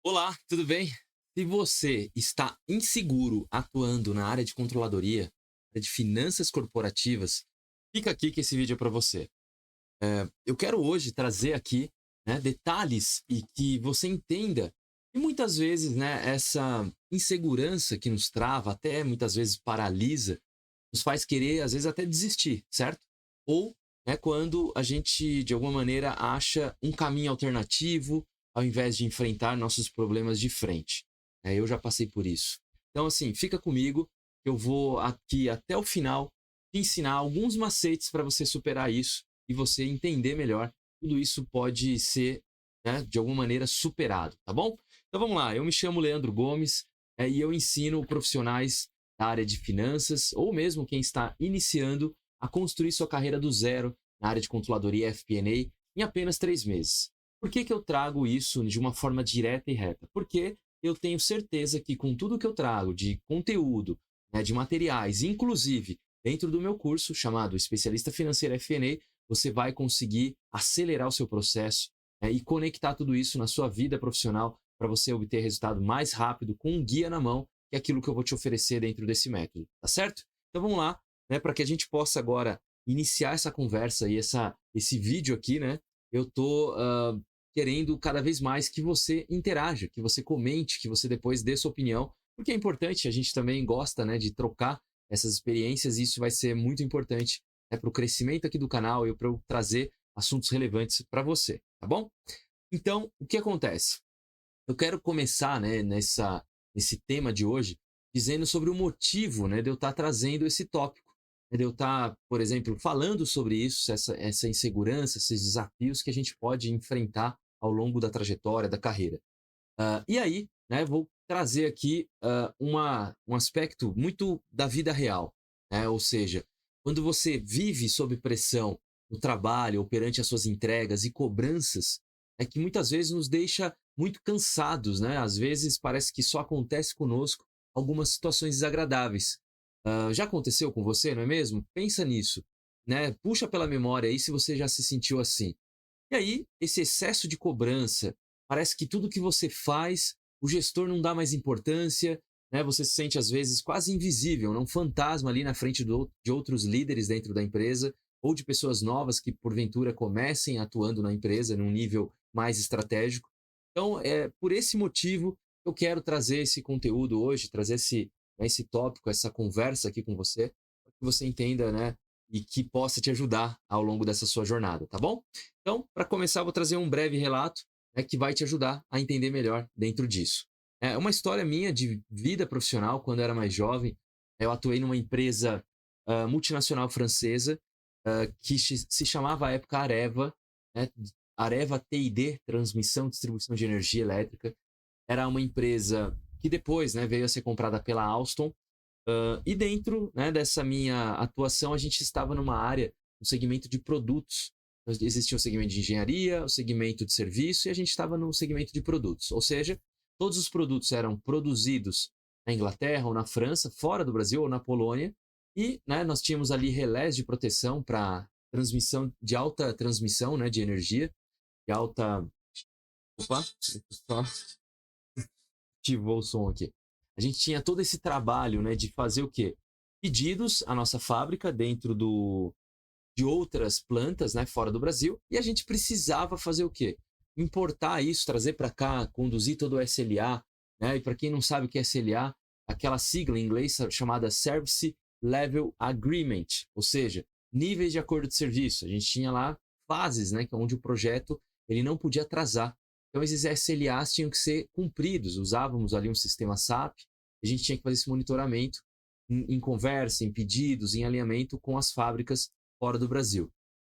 Olá, tudo bem? Se você está inseguro atuando na área de controladoria, área de finanças corporativas, fica aqui que esse vídeo é para você. Eu quero hoje trazer aqui, detalhes e que você entenda que muitas vezes, essa insegurança que nos trava, até muitas vezes paralisa, nos faz querer, às vezes, até desistir, certo? Ou, quando a gente, de alguma maneira, acha um caminho alternativo, ao invés de enfrentar nossos problemas de frente. Eu já passei por isso. Então, assim, fica comigo, que eu vou aqui até o final te ensinar alguns macetes para você superar isso e você entender melhor. Tudo isso pode ser, de alguma maneira, superado, tá bom? Então vamos lá, eu me chamo Leandro Gomes, e eu ensino profissionais da área de finanças, ou mesmo quem está iniciando a construir sua carreira do zero na área de controladoria FP&A em apenas 3 meses. Por que eu trago isso de uma forma direta e reta? Porque eu tenho certeza que com tudo que eu trago de conteúdo, de materiais, inclusive dentro do meu curso chamado Especialista Financeiro FP&A, você vai conseguir acelerar o seu processo, e conectar tudo isso na sua vida profissional para você obter resultado mais rápido com um guia na mão, que é aquilo que eu vou te oferecer dentro desse método, tá certo? Então vamos lá, para que a gente possa agora iniciar essa conversa e esse vídeo aqui, eu tô querendo cada vez mais que você interaja, que você comente, que você depois dê sua opinião, porque é importante, a gente também gosta, de trocar essas experiências e isso vai ser muito importante, para o crescimento aqui do canal e para eu trazer assuntos relevantes para você, tá bom? Então, o que acontece? Eu quero começar, nesse tema de hoje, dizendo sobre o motivo, de eu estar trazendo esse tópico, de eu estar, por exemplo, falando sobre isso, essa insegurança, esses desafios que a gente pode enfrentar ao longo da trajetória, da carreira. E aí, vou trazer aqui um aspecto muito da vida real, ou seja, quando você vive sob pressão no trabalho ou perante as suas entregas e cobranças, é que muitas vezes nos deixa muito cansados, às vezes parece que só acontece conosco algumas situações desagradáveis. Já aconteceu com você, não é mesmo? Pensa nisso, puxa pela memória aí se você já se sentiu assim. E aí, esse excesso de cobrança, parece que tudo que você faz, o gestor não dá mais importância, você se sente às vezes quase invisível, um fantasma ali na frente de outros líderes dentro da empresa, ou de pessoas novas que porventura comecem atuando na empresa num nível mais estratégico. Então, por esse motivo, eu quero trazer esse conteúdo hoje, trazer esse tópico, essa conversa aqui com você, para que você entenda, e que possa te ajudar ao longo dessa sua jornada, tá bom? Então, para começar, eu vou trazer um breve relato, que vai te ajudar a entender melhor dentro disso. É uma história minha de vida profissional, quando eu era mais jovem. Eu atuei numa empresa multinacional francesa, que se chamava à época Areva, né? Areva TID, Transmissão e Distribuição de Energia Elétrica. Era uma empresa que depois, veio a ser comprada pela Alstom. E dentro, dessa minha atuação, a gente estava numa área, no segmento de produtos. Existia o segmento de engenharia, o segmento de serviço e a gente estava no segmento de produtos. Ou seja, todos os produtos eram produzidos na Inglaterra ou na França, fora do Brasil ou na Polônia. E nós tínhamos ali relés de proteção para transmissão de alta transmissão, de energia, de alta. Opa, deixa eu só ativou o som aqui. A gente tinha todo esse trabalho, de fazer o quê? Pedidos à nossa fábrica dentro de outras plantas, fora do Brasil, e a gente precisava fazer o quê? Importar isso, trazer para cá, conduzir todo o SLA, E para quem não sabe o que é SLA, aquela sigla em inglês chamada Service Level Agreement, ou seja, níveis de acordo de serviço. A gente tinha lá fases, onde o projeto ele não podia atrasar. Então esses SLAs tinham que ser cumpridos. Usávamos ali um sistema SAP, a gente tinha que fazer esse monitoramento em conversa, em pedidos, em alinhamento com as fábricas fora do Brasil.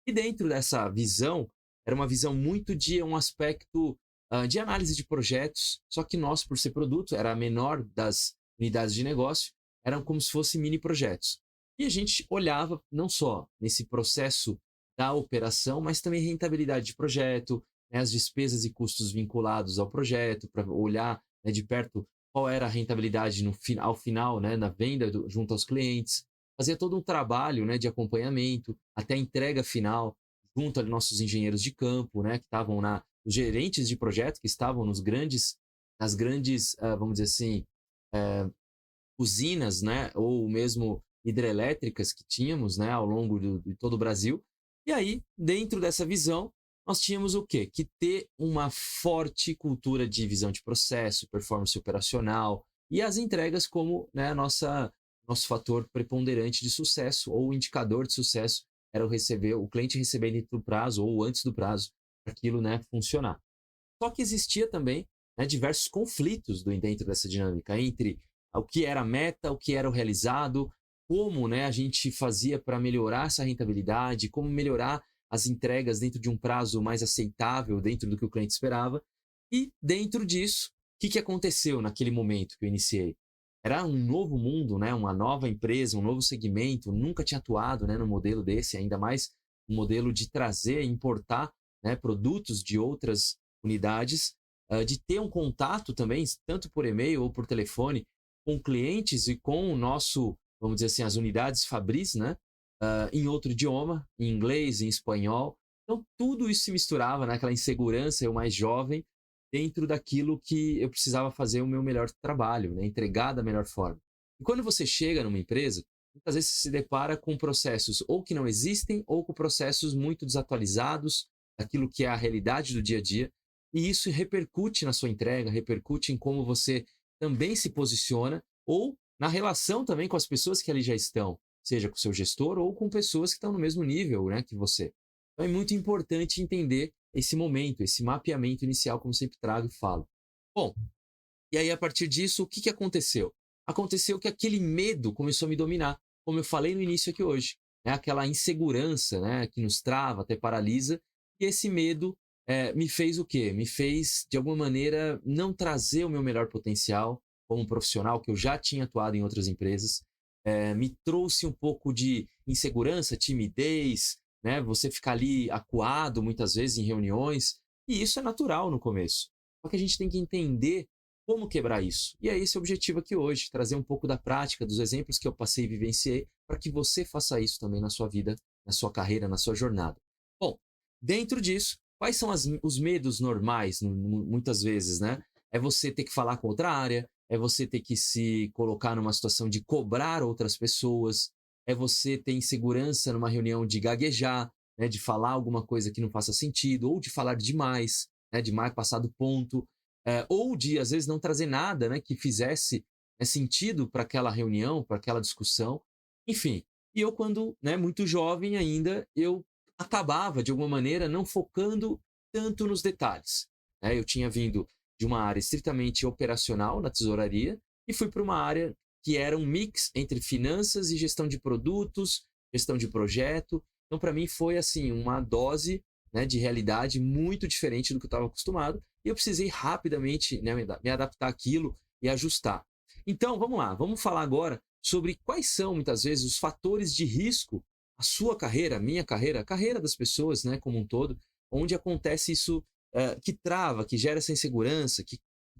E dentro dessa visão, era uma visão muito de um aspecto de análise de projetos, só que nós, por ser produto, era a menor das unidades de negócio, eram como se fossem mini projetos. E a gente olhava não só nesse processo da operação, mas também rentabilidade de projeto, as despesas e custos vinculados ao projeto, para olhar de perto qual era a rentabilidade ao final, na venda junto aos clientes. Fazia todo um trabalho de acompanhamento até a entrega final, junto aos nossos engenheiros de campo, que estavam os gerentes de projeto, que estavam nos grandes nas grandes, vamos dizer assim, eh, usinas, né, ou mesmo hidrelétricas que tínhamos, né, ao longo de todo o Brasil. E aí, dentro dessa visão, nós tínhamos o quê? Que ter uma forte cultura de visão de processo, performance operacional e as entregas como, né, nosso fator preponderante de sucesso ou indicador de sucesso era o cliente receber dentro do prazo ou antes do prazo para aquilo, né, funcionar. Só que existia também, né, diversos conflitos dentro dessa dinâmica entre o que era a meta, o que era o realizado, como, né, a gente fazia para melhorar essa rentabilidade, como melhorar as entregas dentro de um prazo mais aceitável, dentro do que o cliente esperava. E dentro disso, o que aconteceu naquele momento que eu iniciei? Era um novo mundo, né, uma nova empresa, um novo segmento, nunca tinha atuado, né, no modelo desse, ainda mais um modelo de trazer, importar, né, produtos de outras unidades, de ter um contato também, tanto por e-mail ou por telefone, com clientes e com o nosso, vamos dizer assim, as unidades Fabris, né? Em outro idioma, em inglês, em espanhol. Então, tudo isso se misturava, né? Aquela insegurança, eu mais jovem, dentro daquilo que eu precisava fazer o meu melhor trabalho, né? Entregar da melhor forma. E quando você chega numa empresa, muitas vezes você se depara com processos ou que não existem, ou com processos muito desatualizados, daquilo que é a realidade do dia a dia, e isso repercute na sua entrega, repercute em como você também se posiciona ou na relação também com as pessoas que ali já estão, seja com o seu gestor ou com pessoas que estão no mesmo nível, né, que você. Então é muito importante entender esse momento, esse mapeamento inicial, como sempre trago e falo. Bom, e aí a partir disso, o que aconteceu? Aconteceu que aquele medo começou a me dominar, como eu falei no início aqui hoje, né? Aquela insegurança, né, que nos trava, até paralisa, e esse medo me fez o quê? Me fez, de alguma maneira, não trazer o meu melhor potencial como um profissional, que eu já tinha atuado em outras empresas, me trouxe um pouco de insegurança, timidez, né? Você ficar ali acuado muitas vezes em reuniões, e isso é natural no começo. Só que a gente tem que entender como quebrar isso. E é esse o objetivo aqui hoje, trazer um pouco da prática, dos exemplos que eu passei e vivenciei, para que você faça isso também na sua vida, na sua carreira, na sua jornada. Bom, dentro disso, quais são os medos normais, muitas vezes, né? É você ter que falar com outra área, é você ter que se colocar numa situação de cobrar outras pessoas, é você ter insegurança numa reunião de gaguejar, né, de falar alguma coisa que não faça sentido, ou de falar demais, né, demais passar do ponto, ou de, às vezes, não trazer nada, né, que fizesse sentido para aquela reunião, para aquela discussão, enfim. E eu, quando, né, muito jovem ainda, eu acabava, de alguma maneira, não focando tanto nos detalhes, né? Eu tinha vindo de uma área estritamente operacional na tesouraria e fui para uma área que era um mix entre finanças e gestão de produtos, gestão de projeto. Então, para mim, foi assim uma dose, né, de realidade muito diferente do que eu estava acostumado e eu precisei rapidamente, né, me adaptar àquilo e ajustar. Então, vamos lá, vamos falar agora sobre quais são, muitas vezes, os fatores de risco a sua carreira, a minha carreira, a carreira das pessoas, né, como um todo, onde acontece isso, que trava, que gera essa insegurança, que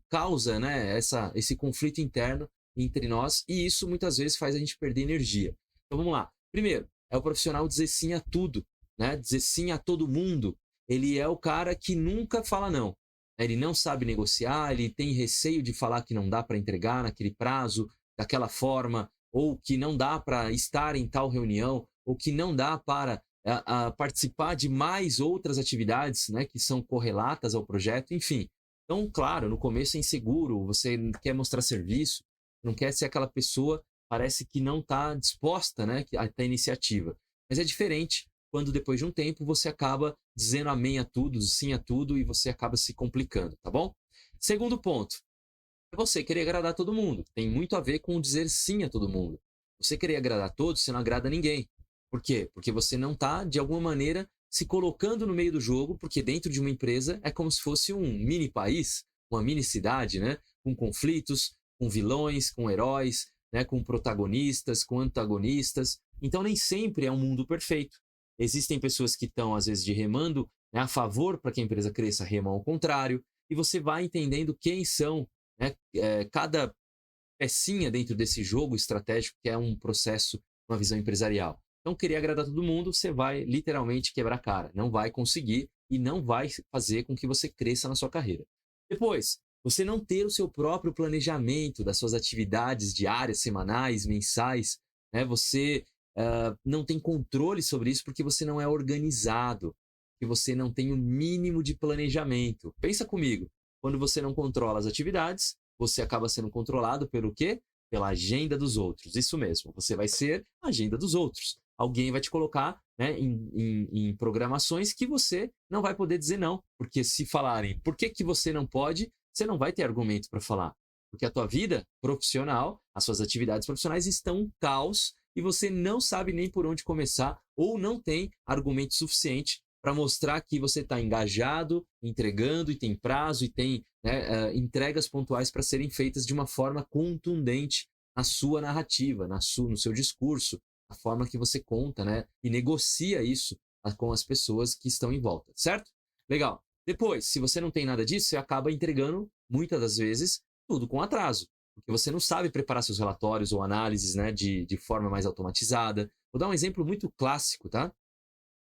causa, né, esse conflito interno entre nós, e isso muitas vezes faz a gente perder energia. Então vamos lá. Primeiro, é o profissional dizer sim a tudo, né? Dizer sim a todo mundo. Ele é o cara que nunca fala não. Ele não sabe negociar, ele tem receio de falar que não dá para entregar naquele prazo, daquela forma, ou que não dá para estar em tal reunião, ou que não dá para participar de mais outras atividades, né, que são correlatas ao projeto, enfim. Então, claro, no começo é inseguro, você quer mostrar serviço, não quer ser aquela pessoa, parece que não está disposta, né, a ter iniciativa. Mas é diferente quando depois de um tempo você acaba dizendo amém a tudo, sim a tudo e você acaba se complicando, tá bom? Segundo ponto, é você querer agradar todo mundo. Tem muito a ver com dizer sim a todo mundo. Você querer agradar todos, você não agrada ninguém. Por quê? Porque você não está, de alguma maneira, se colocando no meio do jogo, porque dentro de uma empresa é como se fosse um mini país, uma mini cidade, né? Com conflitos, com vilões, com heróis, né? Com protagonistas, com antagonistas. Então nem sempre é um mundo perfeito. Existem pessoas que estão, às vezes, de remando, né, a favor para que a empresa cresça, remam ao contrário, e você vai entendendo quem são, né, cada pecinha dentro desse jogo estratégico que é um processo, uma visão empresarial. Então, querer agradar todo mundo, você vai literalmente quebrar a cara. Não vai conseguir e não vai fazer com que você cresça na sua carreira. Depois, Você não ter o seu próprio planejamento das suas atividades diárias, semanais, mensais, né? Você não tem controle sobre isso porque você não é organizado, que você não tem o mínimo de planejamento. Pensa comigo, quando você não controla as atividades, você acaba sendo controlado pelo quê? Pela agenda dos outros. Isso mesmo, você vai ser a agenda dos outros. Alguém vai te colocar, né, em programações que você não vai poder dizer não, porque se falarem por que você não pode, você não vai ter argumento para falar. Porque a tua vida profissional, as suas atividades profissionais estão um caos e você não sabe nem por onde começar ou não tem argumento suficiente para mostrar que você está engajado, entregando e tem prazo e tem, né, entregas pontuais para serem feitas de uma forma contundente na sua narrativa, no seu discurso, a forma que você conta, né, e negocia isso com as pessoas que estão em volta, certo? Legal. Depois, se você não tem nada disso, você acaba entregando, muitas das vezes, tudo com atraso, porque você não sabe preparar seus relatórios ou análises, né, de forma mais automatizada. Vou dar um exemplo muito clássico, tá?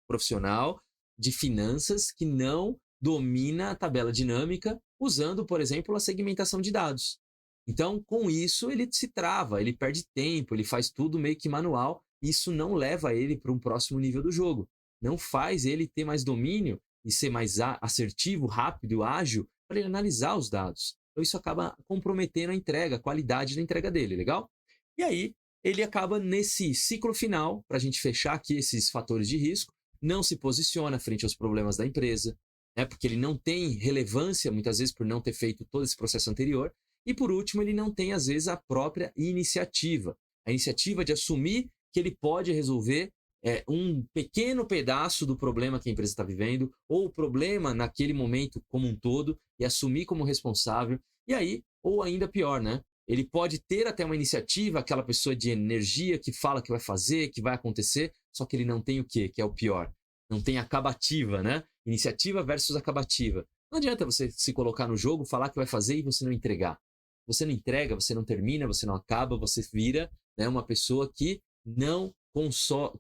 Profissional de finanças que não domina a tabela dinâmica usando, por exemplo, a segmentação de dados. Então, com isso, ele se trava, ele perde tempo, ele faz tudo meio que manual, e isso não leva ele para um próximo nível do jogo. Não faz ele ter mais domínio e ser mais assertivo, rápido, ágil para ele analisar os dados. Então, isso acaba comprometendo a entrega, a qualidade da entrega dele, legal? E aí, ele acaba nesse ciclo final, para a gente fechar aqui esses fatores de risco, não se posiciona frente aos problemas da empresa, né, porque ele não tem relevância, muitas vezes, por não ter feito todo esse processo anterior. E, por último, ele não tem, às vezes, a própria iniciativa. A iniciativa de assumir que ele pode resolver um pequeno pedaço do problema que a empresa está vivendo, ou o problema naquele momento como um todo, e assumir como responsável. E aí, ou ainda pior, né? Ele pode ter até uma iniciativa, aquela pessoa de energia que fala que vai fazer, que vai acontecer, só que ele não tem o quê? Que é o pior. Não tem acabativa, né? Iniciativa versus acabativa. Não adianta você se colocar no jogo, falar que vai fazer e você não entregar. Você não entrega, você não termina, você não acaba, você vira, né, uma pessoa que não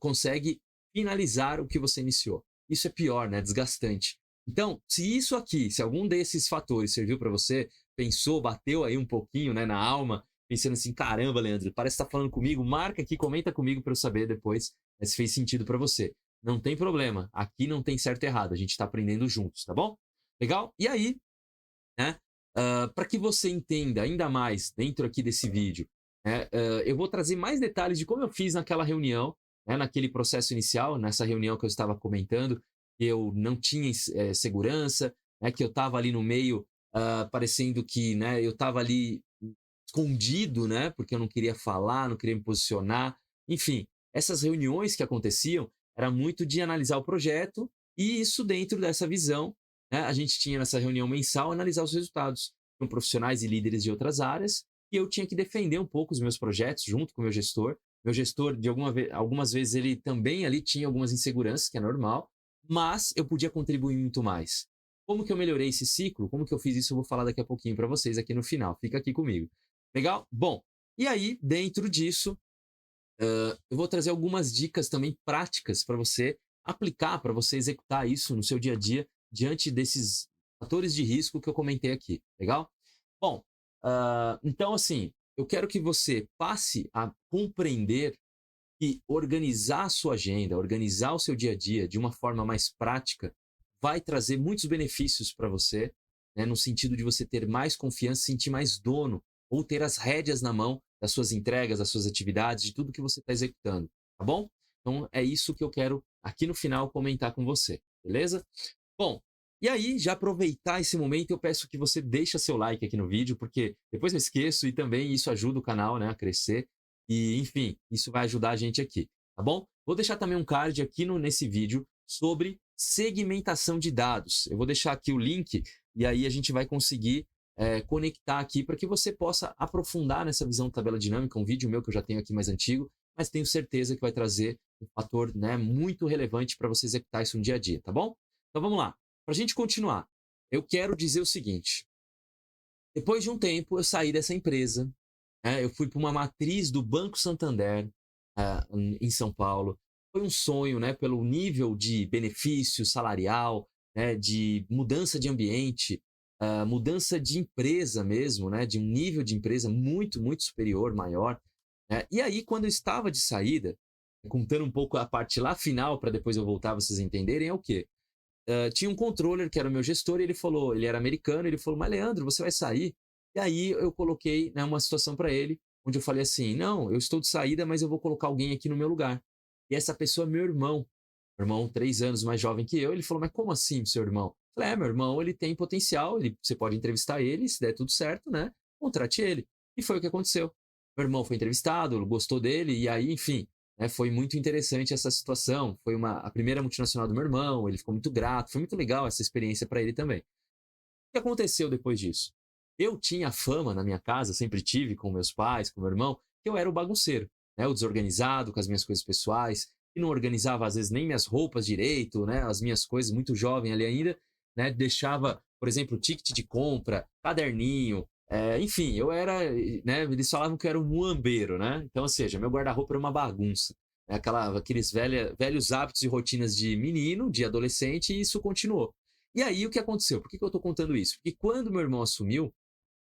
consegue finalizar o que você iniciou. Isso é pior, né? Desgastante. Então, se algum desses fatores serviu para você, pensou, bateu aí um pouquinho, né, na alma, pensando assim, caramba, Leandro, parece que está falando comigo, marca aqui, comenta comigo para eu saber depois, né, se fez sentido para você. Não tem problema, aqui não tem certo e errado, a gente está aprendendo juntos, tá bom? Legal? E aí, né, para que você entenda ainda mais dentro aqui desse vídeo, né, eu vou trazer mais detalhes de como eu fiz naquela reunião, né, naquele processo inicial, nessa reunião que eu estava comentando, que eu não tinha segurança, né, que eu estava ali no meio, parecendo que, né, eu estava ali escondido, né, porque eu não queria falar, não queria me posicionar. Enfim, essas reuniões que aconteciam era muito de analisar o projeto e isso dentro dessa visão, né, a gente tinha nessa reunião mensal analisar os resultados com profissionais e líderes de outras áreas e eu tinha que defender um pouco os meus projetos junto com o meu gestor. Meu gestor, algumas vezes, ele também ali tinha algumas inseguranças, que é normal, mas eu podia contribuir muito mais. Como que eu melhorei esse ciclo? Como que eu fiz isso? Eu vou falar daqui a pouquinho para vocês aqui no final. Fica aqui comigo. Legal? Bom, e aí, dentro disso, eu vou trazer algumas dicas também práticas para você aplicar, para você executar isso no seu dia a dia, diante desses fatores de risco que eu comentei aqui. Legal? Bom, então, assim, eu quero que você passe a compreender e organizar a sua agenda, organizar o seu dia a dia de uma forma mais prática, vai trazer muitos benefícios para você, né, no sentido de você ter mais confiança, sentir mais dono, ou ter as rédeas na mão das suas entregas, das suas atividades, de tudo que você está executando, tá bom? Então é isso que eu quero aqui no final comentar com você, beleza? Bom, e aí, já aproveitar esse momento, eu peço que você deixe seu like aqui no vídeo, porque depois eu esqueço e também isso ajuda o canal, né, a crescer. E, enfim, isso vai ajudar a gente aqui, tá bom? Vou deixar também um card aqui nesse vídeo sobre segmentação de dados. Eu vou deixar aqui o link e aí a gente vai conseguir conectar aqui para que você possa aprofundar nessa visão de tabela dinâmica, um vídeo meu que eu já tenho aqui mais antigo, mas tenho certeza que vai trazer um fator, né, muito relevante para você executar isso no dia a dia, tá bom? Então vamos lá. Para a gente continuar, eu quero dizer o seguinte: depois de um tempo, eu saí dessa empresa, né, eu fui para uma matriz do Banco Santander, em São Paulo. Foi um sonho, né, pelo nível de benefício salarial, né, de mudança de ambiente. mudança de empresa mesmo, né, de um nível de empresa muito, muito superior, maior, né. E aí quando eu estava de saída, contando um pouco a parte lá final para depois eu voltar, vocês entenderem, é o quê? Tinha um controller que era o meu gestor e ele falou, ele era americano, ele falou: "Mas Leandro, você vai sair?" E aí eu coloquei, né, uma situação para ele, onde eu falei assim: "Não, eu estou de saída, mas eu vou colocar alguém aqui no meu lugar." E essa pessoa é meu irmão 3 anos mais jovem que eu. Ele falou: "Mas como assim, seu irmão?" Eu falei: "É, meu irmão, ele tem potencial, você pode entrevistar ele, se der tudo certo, né, contrate ele." E foi o que aconteceu. Meu irmão foi entrevistado, gostou dele, e aí, enfim, né, foi muito interessante essa situação. Foi a primeira multinacional do meu irmão, ele ficou muito grato, foi muito legal essa experiência para ele também. O que aconteceu depois disso? Eu tinha fama na minha casa, sempre tive com meus pais, com meu irmão, que eu era o bagunceiro, né, o desorganizado com as minhas coisas pessoais, que não organizava às vezes nem minhas roupas direito, né, as minhas coisas, muito jovem ali ainda, né, deixava, por exemplo, ticket de compra, caderninho, enfim, eu era, né, eles falavam que eu era um muambeiro, né, então, ou seja, meu guarda-roupa era uma bagunça, né, aqueles velhos hábitos e rotinas de menino, de adolescente, e isso continuou. E aí o que aconteceu? Por que eu estou contando isso? Porque quando meu irmão assumiu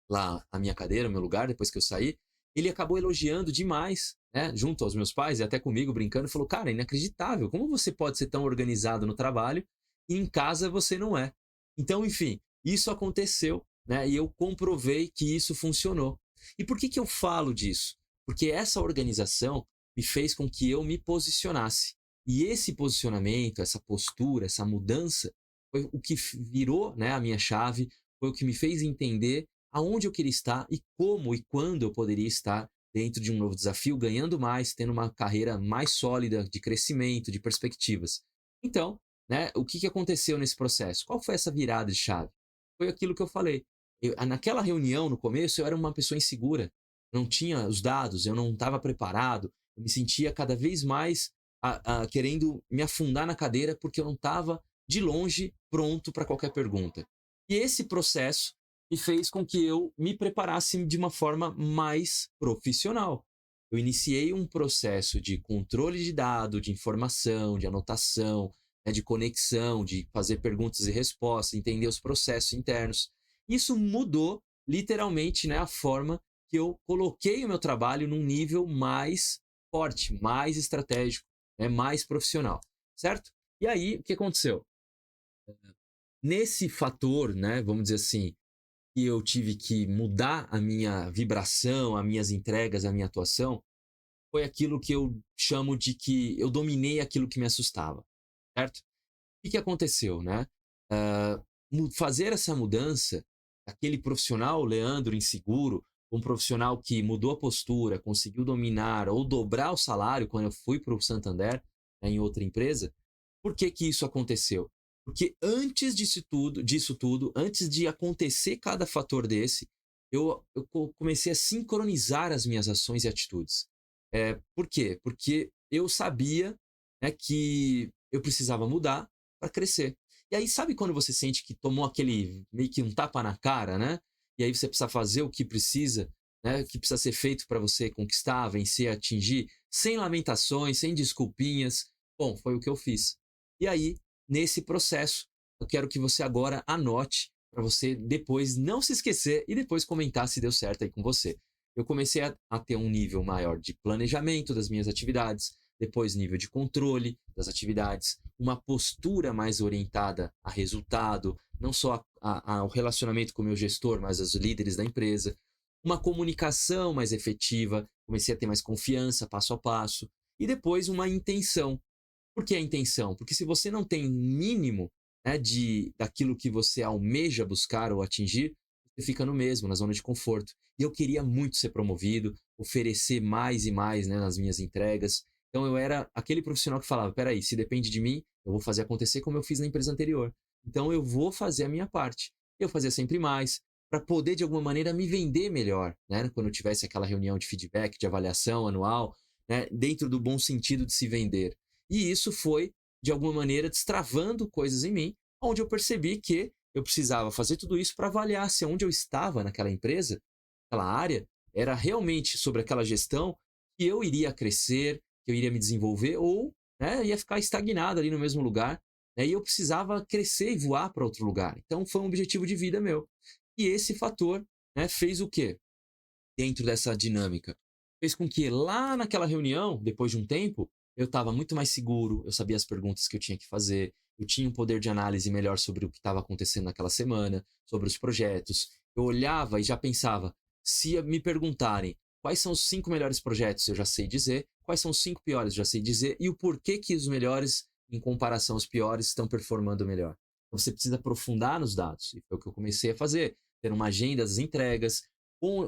lá a minha cadeira, o meu lugar, depois que eu saí, ele acabou elogiando demais, né, junto aos meus pais e até comigo brincando, falou: "Cara, é inacreditável, como você pode ser tão organizado no trabalho e em casa você não é?" Então, enfim, isso aconteceu, né, e eu comprovei que isso funcionou. E por que eu falo disso? Porque essa organização me fez com que eu me posicionasse. E esse posicionamento, essa postura, essa mudança, foi o que virou, né, a minha chave, foi o que me fez entender aonde eu queria estar e como e quando eu poderia estar dentro de um novo desafio, ganhando mais, tendo uma carreira mais sólida de crescimento, de perspectivas. Então, né, o que aconteceu nesse processo? Qual foi essa virada de chave? Foi aquilo que eu falei. Naquela reunião, no começo, eu era uma pessoa insegura, não tinha os dados, eu não estava preparado, eu me sentia cada vez mais querendo me afundar na cadeira porque eu não estava, de longe, pronto para qualquer pergunta. E esse processo e fez com que eu me preparasse de uma forma mais profissional. Eu iniciei um processo de controle de dado, de informação, de anotação, né, de conexão, de fazer perguntas e respostas, entender os processos internos. Isso mudou literalmente, né, a forma que eu coloquei o meu trabalho num nível mais forte, mais estratégico, né, mais profissional, certo? E aí, o que aconteceu? Nesse fator, né, vamos dizer assim, que eu tive que mudar a minha vibração, as minhas entregas, a minha atuação, foi aquilo que eu chamo de que eu dominei aquilo que me assustava, certo? O que aconteceu, né? Fazer essa mudança, aquele profissional, Leandro, inseguro, um profissional que mudou a postura, conseguiu dominar ou dobrar o salário quando eu fui para o Santander, né, em outra empresa. Por que que isso aconteceu? Porque antes disso tudo, antes de acontecer cada fator desse, eu comecei a sincronizar as minhas ações e atitudes. Por quê? Porque eu sabia, né, que eu precisava mudar para crescer. E aí, sabe quando você sente que tomou aquele meio que um tapa na cara, né? E aí você precisa fazer o que precisa, né? O que precisa ser feito para você conquistar, vencer, atingir, sem lamentações, sem desculpinhas. Bom, foi o que eu fiz. E aí, nesse processo, eu quero que você agora anote para você depois não se esquecer e depois comentar se deu certo aí com você. Eu comecei a ter um nível maior de planejamento das minhas atividades, depois nível de controle das atividades, uma postura mais orientada a resultado, não só ao relacionamento com o meu gestor, mas aos líderes da empresa, uma comunicação mais efetiva, comecei a ter mais confiança passo a passo, e depois uma intenção. Por que a intenção? Porque se você não tem mínimo, né, daquilo que você almeja buscar ou atingir, você fica no mesmo, na zona de conforto. E eu queria muito ser promovido, oferecer mais e mais, né, nas minhas entregas. Então eu era aquele profissional que falava: peraí, se depende de mim, eu vou fazer acontecer como eu fiz na empresa anterior. Então eu vou fazer a minha parte. Eu fazia sempre mais, para poder de alguma maneira me vender melhor, né? Quando eu tivesse aquela reunião de feedback, de avaliação anual, né, dentro do bom sentido de se vender. E isso foi, de alguma maneira, destravando coisas em mim, onde eu percebi que eu precisava fazer tudo isso para avaliar se onde eu estava naquela empresa, aquela área, era realmente sobre aquela gestão que eu iria crescer, que eu iria me desenvolver ou, né, ia ficar estagnado ali no mesmo lugar, né, e eu precisava crescer e voar para outro lugar. Então foi um objetivo de vida meu. E esse fator, né, fez o quê? Dentro dessa dinâmica, fez com que lá naquela reunião, depois de um tempo, eu estava muito mais seguro, eu sabia as perguntas que eu tinha que fazer, eu tinha um poder de análise melhor sobre o que estava acontecendo naquela semana, sobre os projetos. Eu olhava e já pensava, se me perguntarem quais são os 5 melhores projetos, eu já sei dizer, quais são os 5 piores, eu já sei dizer, e o porquê que os melhores, em comparação aos piores, estão performando melhor. Então você precisa aprofundar nos dados, e foi o que eu comecei a fazer, ter uma agenda das entregas,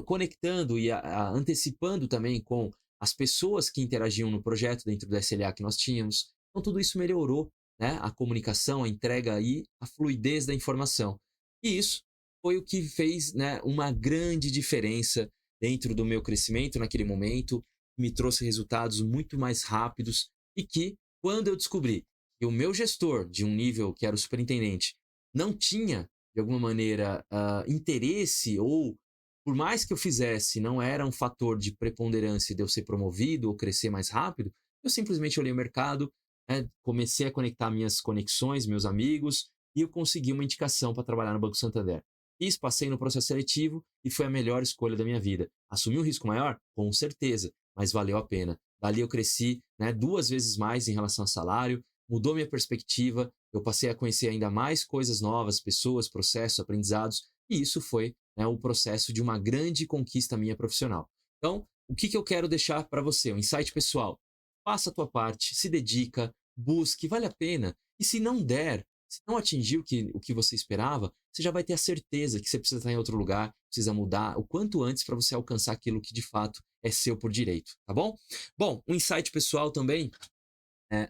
conectando e antecipando também com as pessoas que interagiam no projeto dentro do SLA que nós tínhamos. Então tudo isso melhorou, né, a comunicação, a entrega e a fluidez da informação. E isso foi o que fez, né, uma grande diferença dentro do meu crescimento naquele momento, me trouxe resultados muito mais rápidos e que, quando eu descobri que o meu gestor de um nível que era o superintendente não tinha, de alguma maneira, interesse ou por mais que eu fizesse, não era um fator de preponderância de eu ser promovido ou crescer mais rápido, eu simplesmente olhei o mercado, né, comecei a conectar minhas conexões, meus amigos, e eu consegui uma indicação para trabalhar no Banco Santander. Fiz, passei no processo seletivo e foi a melhor escolha da minha vida. Assumi um risco maior? Com certeza, mas valeu a pena. Dali eu cresci, né, 2 vezes mais em relação ao salário, mudou minha perspectiva, eu passei a conhecer ainda mais coisas novas, pessoas, processos, aprendizados, e isso foi, né, o processo de uma grande conquista minha profissional. Então, o que eu quero deixar para você? Um insight pessoal. Faça a tua parte, se dedica, busque, vale a pena. E se não der, se não atingir o que você esperava, você já vai ter a certeza que você precisa estar em outro lugar, precisa mudar o quanto antes para você alcançar aquilo que de fato é seu por direito, tá bom? Bom, um insight pessoal também,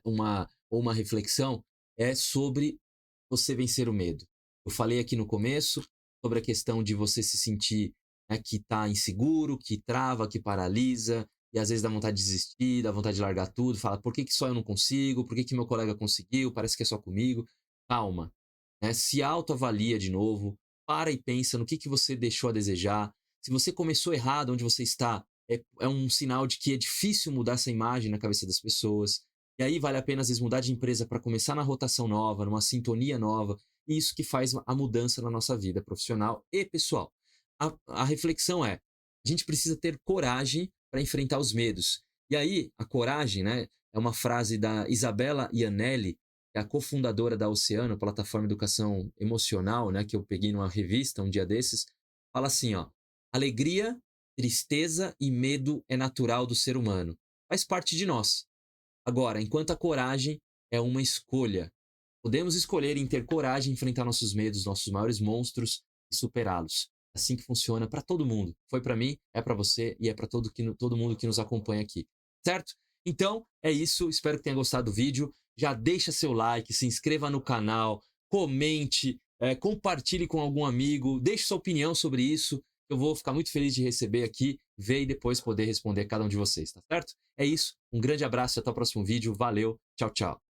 uma reflexão, é sobre você vencer o medo. Eu falei aqui no começo sobre a questão de você se sentir, né, que está inseguro, que trava, que paralisa, e às vezes dá vontade de desistir, dá vontade de largar tudo, fala, por que, que só eu não consigo? Por que, que meu colega conseguiu? Parece que é só comigo. Calma, né? Se autoavalia de novo, para e pensa no que você deixou a desejar. Se você começou errado onde você está, é um sinal de que é difícil mudar essa imagem na cabeça das pessoas. E aí vale a pena, às vezes, mudar de empresa para começar na rotação nova, numa sintonia nova, e isso que faz a mudança na nossa vida profissional e pessoal. A reflexão é: a gente precisa ter coragem para enfrentar os medos. E aí, a coragem, né, é uma frase da Isabella Iannelli, que é a cofundadora da Oceano, plataforma de educação emocional, né, que eu peguei numa revista um dia desses, fala assim, ó: alegria, tristeza e medo é natural do ser humano, faz parte de nós. Agora, enquanto a coragem é uma escolha, podemos escolher em ter coragem, enfrentar nossos medos, nossos maiores monstros e superá-los. É assim que funciona para todo mundo. Foi para mim, é para você e é para todo mundo que nos acompanha aqui, certo? Então, é isso. Espero que tenha gostado do vídeo. Já deixa seu like, se inscreva no canal, comente, compartilhe com algum amigo, deixe sua opinião sobre isso. Eu vou ficar muito feliz de receber aqui, ver e depois poder responder a cada um de vocês, tá certo? É isso. Um grande abraço e até o próximo vídeo. Valeu. Tchau, tchau.